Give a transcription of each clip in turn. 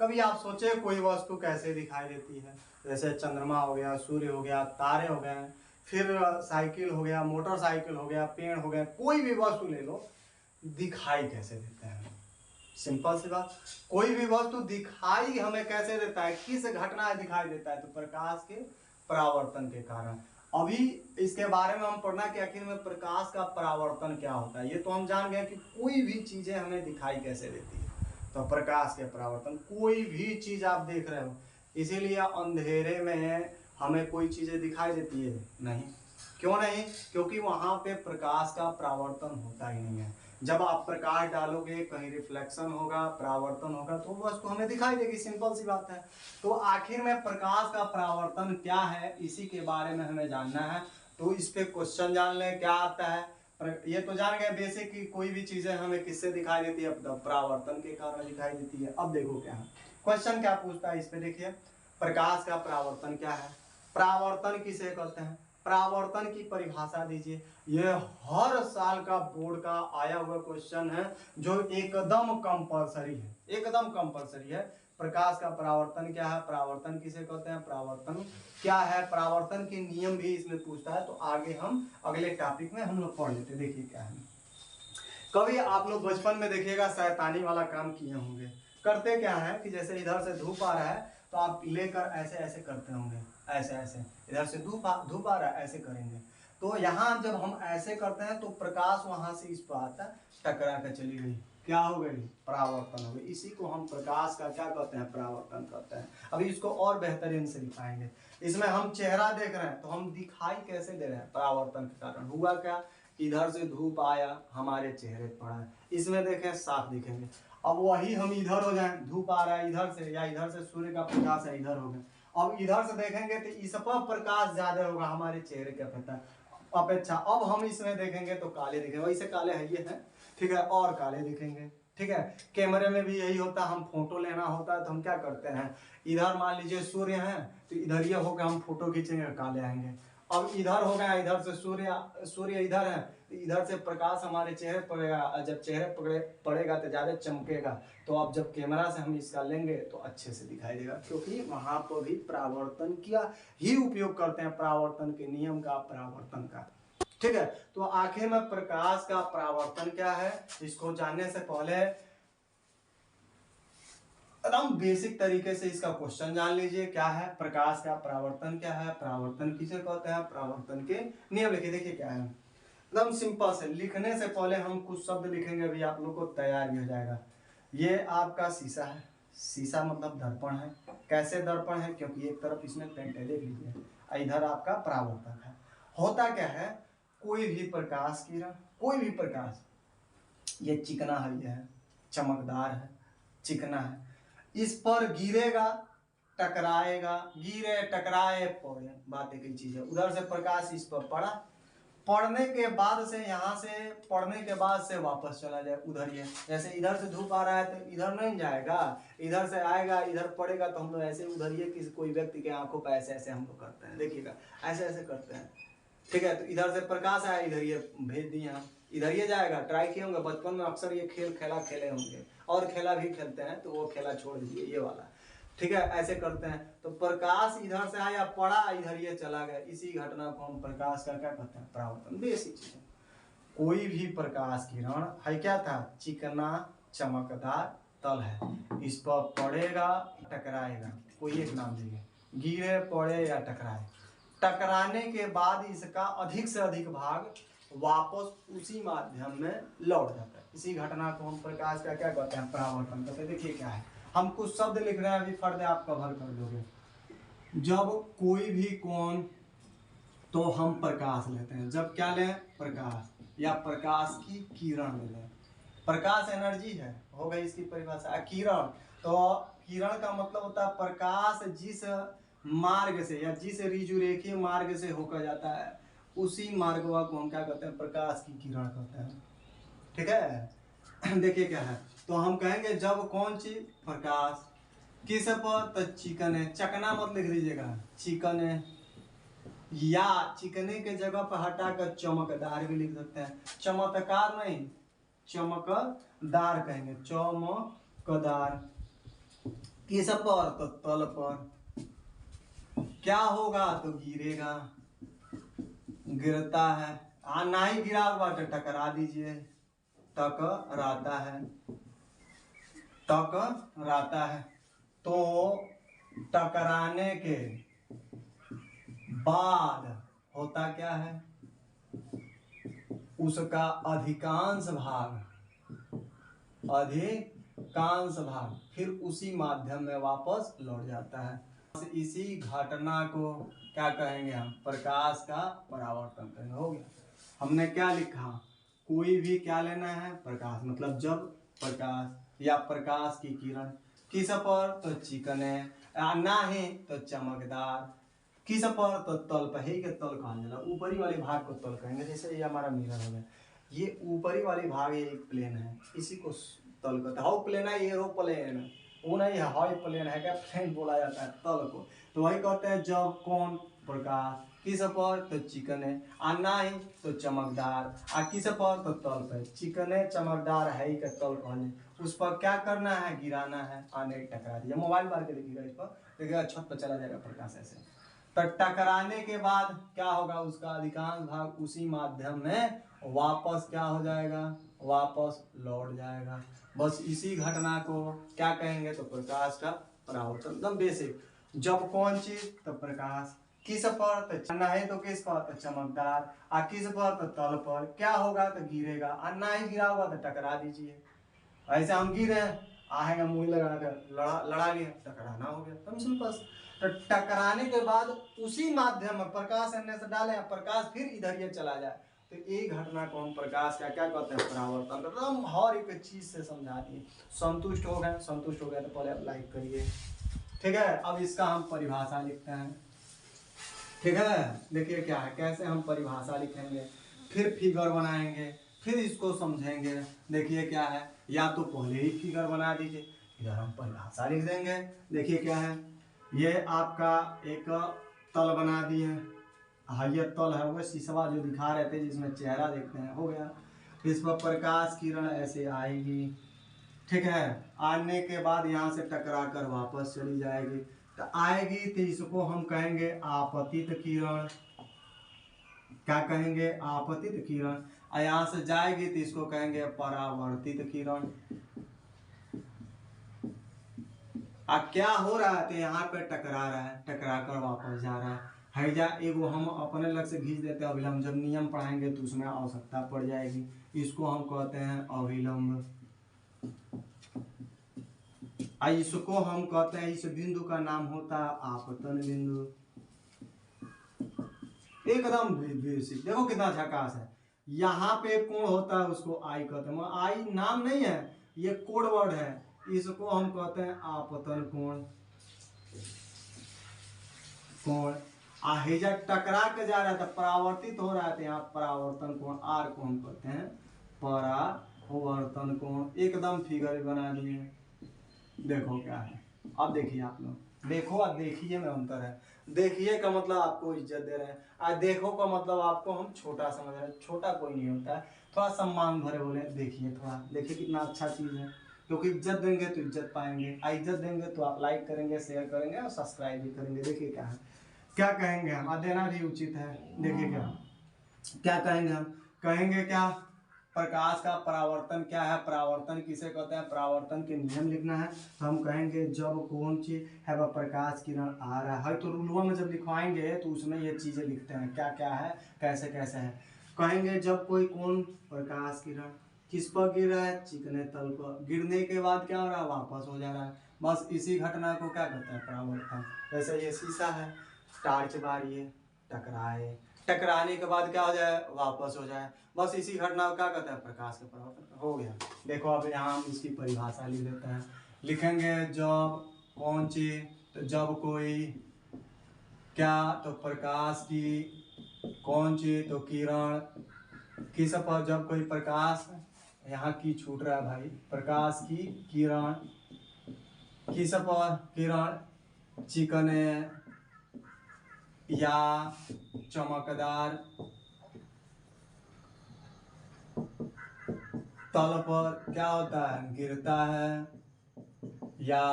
कभी आप सोचे कोई वस्तु कैसे दिखाई देती है? जैसे चंद्रमा हो गया, सूर्य हो गया, तारे हो गए, फिर साइकिल हो गया, मोटरसाइकिल हो गया, पेड़ हो गया, कोई भी वस्तु ले लो, दिखाई कैसे देते हैं? सिंपल सी बात, कोई भी वस्तु दिखाई हमें कैसे देता है, किस घटना दिखाई देता है? तो प्रकाश के परावर्तन के कारण। अभी इसके बारे में हम पढ़ना कि आखिर में प्रकाश का परावर्तन क्या होता है। ये तो हम जान गए कि कोई भी चीजें हमें दिखाई कैसे देती है, तो प्रकाश के परावर्तन। कोई भी चीज आप देख रहे हो, इसीलिए अंधेरे में हमें कोई चीजें दिखाई देती है नहीं। क्यों नहीं? क्योंकि वहां पे प्रकाश का परावर्तन होता ही नहीं है। जब आप प्रकाश डालोगे, कहीं रिफ्लेक्शन होगा, परावर्तन होगा, तो वस्तु हमें दिखाई देगी। सिंपल सी बात है। तो आखिर में प्रकाश का परावर्तन क्या है, इसी के बारे में हमें जानना है। तो इस पे क्वेश्चन जान लें क्या आता है। ये तो जान गए बेसिक कि कोई भी चीजें हमें किससे दिखाई देती है, परावर्तन के कारण दिखाई देती है। अब देखो क्या है क्वेश्चन, क्या पूछता है इस पे। देखिए, प्रकाश का परावर्तन क्या है, परावर्तन किसे कहते हैं, परावर्तन की परिभाषा दीजिए। यह हर साल का बोर्ड का आया हुआ क्वेश्चन है, जो एकदम कंपलसरी है, एकदम कंपलसरी है। प्रकाश का परावर्तन क्या है, परावर्तन किसे कहते हैं, परावर्तन क्या है, परावर्तन के नियम भी इसमें पूछता है। तो आगे हम अगले टॉपिक में हम लोग पढ़ लेते, देखिए क्या है। कभी आप लोग बचपन में देखिएगा शैतानी वाला काम किए होंगे। करते क्या है कि जैसे इधर से धूप आ रहा है तो आप लेकर ऐसे ऐसे करते होंगे, ऐसे ऐसे, इधर से धूप आ रहा है, ऐसे करेंगे। तो यहाँ जब हम ऐसे करते हैं तो प्रकाश वहां से इस पर आता, टकरा कर चली गई, क्या हो गई, परावर्तन हो गई। इसी को हम प्रकाश का क्या कहते हैं, परावर्तन कहते हैं। अभी इसको और बेहतरीन से दिखाएंगे। इसमें हम चेहरा देख रहे हैं तो हम दिखाई कैसे दे रहे हैं, परावर्तन के कारण। हुआ क्या, इधर से धूप आया, हमारे चेहरे पर पड़ा है, इसमें देखें साफ दिखेंगे। अब वही हम इधर हो जाए, धूप आ रहा है इधर से, या इधर से सूर्य का प्रकाश है, इधर हो गए। अब इधर से देखेंगे तो इस पर प्रकाश ज्यादा होगा हमारे चेहरे के अपेक्षा। अब हम इसमें देखेंगे तो काले दिखेंगे, वैसे काले है ये है, ठीक है, और काले दिखेंगे, ठीक है। कैमरे में भी यही होता है, हम फोटो लेना होता है तो हम क्या करते हैं, इधर मान लीजिए सूर्य है तो इधर ये होकर हम फोटो खींचेंगे, काले आएंगे। अब इधर हो गया, इधर से सूर्य इधर है तो इधर से प्रकाश हमारे चेहरे पड़ेगा, और जब चेहरे पड़ेगा तो ज्यादा चमकेगा। तो अब जब कैमरा से हम इसका लेंगे तो अच्छे से दिखाई देगा, क्योंकि वहां पर भी परावर्तन का ही उपयोग करते हैं, परावर्तन के नियम का, परावर्तन का, ठीक है। तो आखिर में प्रकाश का परावर्तन क्या है, इसको जानने से पहले एकदम बेसिक तरीके से इसका क्वेश्चन जान लीजिए। क्या है प्रकाश का परावर्तन, क्या है परावर्तन किसे कहते हैं, परावर्तन के नियम लिखिए। देखिए क्या है, एकदम सिंपल से। लिखने से पहले हम कुछ शब्द लिखेंगे, अभी आप लोग को तैयार भी हो जाएगा। ये आपका शीशा है, शीशा मतलब दर्पण है। कैसे दर्पण है, क्योंकि एक तरफ इसमें पेंट है, देख लीजिए। इधर आपका परावर्तक है। होता क्या है, कोई भी प्रकाश किरण, कोई भी प्रकाश, ये चिकना है, ये है चमकदार है, चिकना है, इस पर गिरेगा, टकराएगा, गिरे टकराए पड़े, बात एक ही चीज है। उधर से प्रकाश इस पर पड़ा, पढ़ने के बाद से, यहाँ से पढ़ने के बाद से वापस चला जाए उधर। ये जैसे इधर से धूप आ रहा है तो इधर नहीं जाएगा, इधर से आएगा, इधर पड़ेगा, तो हम लोग ऐसे उधर, ये किसी कोई व्यक्ति के आंखों पर ऐसे ऐसे हम लोग करते हैं, देखिएगा ऐसे ऐसे करते हैं, ठीक है। तो इधर से प्रकाश आया, इधर ये भेज दी, यहाँ इधर ये जाएगा। ट्राई किए होंगे बचपन में, अक्सर ये खेले होंगे, और खेला भी खेलते हैं, तो वो खेला छोड़ दीजिए, ये वाला, ठीक है, ऐसे करते हैं। तो प्रकाश इधर से आया, पड़ा, इधर ये चला गया, इसी घटना को हम प्रकाश का क्या कहते हैं, परावर्तन। बेसिक चीज है। कोई भी प्रकाश किरण है, क्या था, चिकना चमकदार तल है, इस पर पड़ेगा, टकराएगा, कोई एक नाम दीजिए, गिरे, पड़े या टकराए। टकराने के बाद इसका अधिक से अधिक भाग वापस उसी माध्यम में लौट जाता है। इसी घटना को हम प्रकाश का क्या कहते हैं, परावर्तन कहते हैं। देखिए क्या है, हम कुछ शब्द लिख रहे हैं, अभी फर्द आप कवर कर दोगे। जब कोई भी कोण, तो हम प्रकाश लेते हैं, जब क्या लें, प्रकाश, या प्रकाश की किरण ले लें। प्रकाश एनर्जी है, हो गई इसकी परिभाषा। किरण, तो किरण का मतलब होता है प्रकाश जिस मार्ग से, या जिस ऋजुरेखीय मार्ग से होकर जाता है, उसी मार्ग को हम क्या कहते हैं, प्रकाश की किरण कहते हैं, ठीक है। देखिए क्या है, तो हम कहेंगे जब कौन चीज, प्रकाश किस पर, तो चिकने, चकना मत लिख लीजिएगा, चिकने, या चिकने के जगह पर हटाकर चमकदार भी लिख सकते हैं। चमत्कार नहीं, चमकदार कहेंगे, चमकदार। किस पर तो तल पर। क्या होगा तो गिरेगा, गिरता है। ना ही गिरा हुआ तो टकरा दीजिए, टकराता है, टकराता है। तो टकराने के बाद होता क्या है, उसका अधिकांश भाग फिर उसी माध्यम में वापस लौट जाता है। इसी घटना को क्या कहेंगे हम, प्रकाश का परावर्तन कहेंगे। हो गया। हमने क्या लिखा, कोई भी क्या लेना है, प्रकाश, मतलब जब प्रकाश या प्रकाश की किरण किस पर तो चिकने, ना ही तो चमकदार, किस पर तो तल पर, है के तल कहा जाला, ऊपरी वाले भाग को तल कहेंगे। जैसे ये हमारा मिरर हो गया, ये ऊपरी वाली भाग ये एक प्लेन है, इसी को तल कहते हैं। हाउ प्लेन है, एरोप्लेन वो नहीं है, हाई प्लेन है क्या, प्लेन बोला जाता है तल को। तो वही कहते हैं जब कौन प्रकाश किस पर तो चिकने, आ ना ही तो चमकदार, आ किस पर तो तल पर, चिकने चमकदार है ही का तल कहने, उस पर क्या करना है, गिराना है, आने टकरा दिया। मोबाइल मार के देखिएगा, इस पर देखिएगा छत पर चला जाएगा प्रकाश ऐसे। तो टकराने के बाद क्या होगा, उसका अधिकांश भाग उसी माध्यम में वापस क्या हो जाएगा, वापस लौट जाएगा। बस इसी घटना को क्या कहेंगे तो प्रकाश का परावर्तन। एकदम बेसिक। जब कौन चीज तो प्रकाश किस पर तो चलना है, तो किस पर तो चमकदार, आ किस पर तो तल पर, क्या होगा तो गिरेगा, और ना ही गिरा होगा तो टकरा दीजिए। ऐसे हम गिरे आएगा मुंह लगा कर लड़ा लिया, टकराना हो गया, एकदम सिंपल। तो टकराने के बाद उसी माध्यम में प्रकाश एने से डाले, प्रकाश फिर इधर ये चला जाए, तो एक घटना को हम प्रकाश का क्या कहते हैं, परावर्तन। तो हम हर एक चीज से समझा दिए। संतुष्ट हो गए, संतुष्ट हो गए तो पहले आप लाइक करिए, ठीक है। अब इसका हम परिभाषा लिखते हैं, ठीक है। देखिए क्या है, कैसे हम परिभाषा लिखेंगे, फिर फिगर बनाएंगे, फिर इसको समझेंगे। देखिए क्या है, या तो पहले ही फिगर बना दीजिए, इधर हम परिभाषा लिख देंगे। देखिए क्या है, ये आपका एक तल बना दिए, हाँ ये तल है, वो शीशा जो दिखा रहे थे जिसमें चेहरा देखते हैं, हो गया। इस पर प्रकाश किरण ऐसे आएगी, ठीक है। आने के बाद यहाँ से टकरा कर वापस चली जाएगी, तो आएगी तो इसको हम कहेंगे आपतित किरण। क्या कहेंगे, आपतित किरण। और यहाँ से जाएगी तो इसको कहेंगे परावर्तित किरण। क्या हो रहा है, तो यहाँ पे टकरा रहा है, टकरा कर वापस जा रहा है जा। एगो हम अपने लग से खींच देते हैं अभिलंब, जब नियम पढ़ाएंगे तो उसमें आवश्यकता पड़ जाएगी। इसको हम कहते हैं अभिलंब, इसको हम कहते हैं, इस बिंदु का नाम होता है आपतन बिंदु। एकदम बेसिक, देखो कितना झकास है। यहाँ पे कोण होता है, उसको आई कहते हैं, आई नाम नहीं है, ये कोड वर्ड है। इसको हम कहते हैं आपतन कोण। कोण हेजा टकरा के जा रहा था, परावर्तित हो रहा था, यहाँ परावर्तन कोण, आर को हम कहते हैं परावर्तन कोण। एकदम फिगर बना दिए। देखो क्या है, अब देखिए आप लोग, देखो और देखिए में अंतर है। देखिए का मतलब आपको इज्जत दे रहे हैं, और देखो का मतलब आपको हम छोटा समझ रहे हैं। छोटा कोई नहीं होता है, थोड़ा सम्मान भरे बोले देखिए, थोड़ा देखिए कितना अच्छा चीज़ है। क्योंकि इज्जत देंगे तो इज्जत पाएंगे, इज्जत देंगे तो आप लाइक करेंगे, शेयर करेंगे और सब्सक्राइब भी करेंगे। देखिए क्या है, क्या कहेंगे हम, देना भी उचित है। देखिए क्या क्या कहेंगे हम, कहेंगे क्या, प्रकाश का परावर्तन क्या है, परावर्तन किसे कहते हैं, परावर्तन के नियम लिखना है। तो हम कहेंगे जब कौन चीज है वह प्रकाश किरण आ रहा है, तो रूलवा में जब लिखवाएंगे तो उसमें ये चीजें लिखते हैं, क्या क्या है, कैसे कैसे है। कहेंगे जब कोई कौन प्रकाश किरण किस पर गिर रहा है, चिकने तल पर, गिरने के बाद क्या हो रहा है, वापस हो जा रहा है। बस इसी घटना को क्या कहते हैं, परावर्तन। जैसे ये शीशा है, टार्च मारिए, टकराए, टकराने के बाद क्या हो जाए, वापस हो जाए। बस इसी घटना को क्या कहते हैं, प्रकाश के परावर्तन। हो गया। देखो अब यहाँ हम इसकी परिभाषा लिख देते हैं। लिखेंगे जब कौन चीज, तो जब कोई क्या, तो प्रकाश की कौन चीज तो किरण किस पर, जब कोई प्रकाश, यहाँ की छूट रहा है भाई, प्रकाश की किरण किस पर, किरण चिकने या चमकदार तल पर क्या होता है, गिरता है या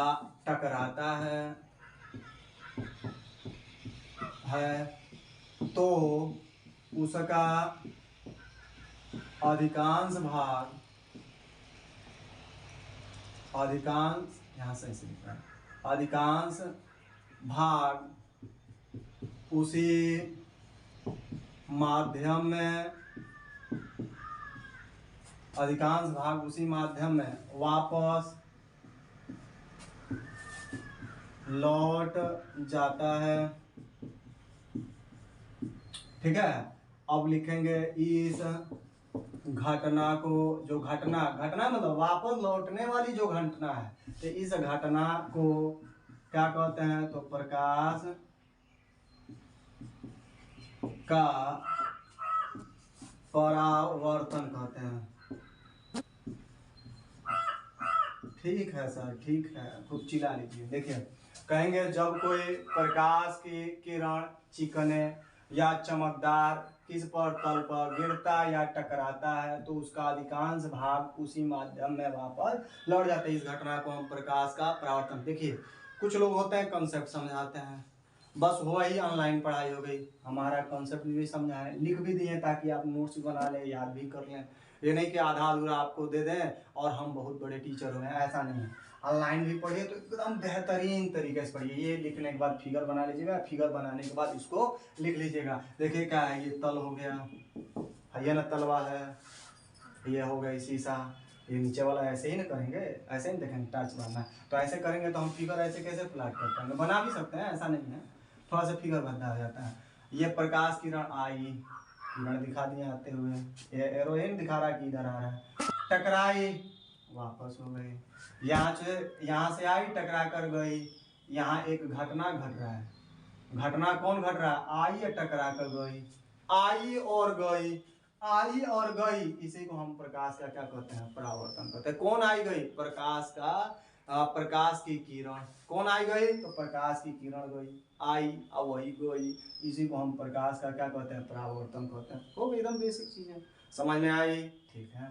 टकराता है तो उसका अधिकांश भाग, अधिकांश यहाँ से ऐसे लिखना है, अधिकांश भाग उसी माध्यम में, अधिकांश भाग उसी माध्यम में वापस लौट जाता है। ठीक है, अब लिखेंगे इस घटना को, जो घटना मतलब वापस लौटने वाली जो घटना है, तो इस घटना को क्या कहते हैं, तो प्रकाश का परावर्तन कहते हैं। ठीक है सर, ठीक है, खूब चिल्ला लीजिए। देखिए, कहेंगे जब कोई प्रकाश की किरण चिकने या चमकदार किस पर तल पर गिरता या टकराता है तो उसका अधिकांश भाग उसी माध्यम में वापस लौट जाते हैं। इस घटना को हम प्रकाश का परावर्तन। देखिए, कुछ लोग होते हैं कंसेप्ट समझाते हैं, बस वही ऑनलाइन पढ़ाई हो गई। हमारा कंसेप्ट भी समझा है, लिख भी दिए ताकि आप नोट्स बना लें, याद भी कर लें। ये नहीं कि आधा अधूरा आपको दे दें और हम बहुत बड़े टीचर हो गए, ऐसा नहीं है। ऑनलाइन भी पढ़िए तो एकदम बेहतरीन तरीके से पढ़िए। ये लिखने के बाद फिगर बना लीजिएगा, फिगर बनाने के बाद इसको लिख लीजिएगा। देखिए क्या है, ये तल हो गया, ये ना तलवा है, ये हो गई शीशा, ये नीचे वाला ऐसे ही ना करेंगे, ऐसे ही देखेंगे टच मारना, तो ऐसे करेंगे तो हम फिगर ऐसे कैसे प्लॉट कर पाएंगे। बना भी सकते हैं, ऐसा नहीं है, थोड़ा सा फिगर बनता हो जाता है। ये प्रकाश किरण आई, किरण दिखा दिए आते हुए, ये एरोइन दिखा रहा है कि इधर आ रहा है, टकराई, वापस हो गई, यहाँ से आई, टकरा कर गई। यहाँ एक घटना घट रहा है, घटना कौन घट रहा है, आई या टकरा कर गई, आई और गई, आई और गई। इसी को हम प्रकाश का क्या कहते हैं, परावर्तन कहते हैं। कौन आई गई, प्रकाश का, प्रकाश की किरण। कौन आई गई, तो प्रकाश की किरण गई, आई और वही गई। इसी को हम प्रकाश का क्या कहते हैं, परावर्तन कहते हैं। हो गई, एकदम बेसिक चीजें समझ में आई। ठीक है।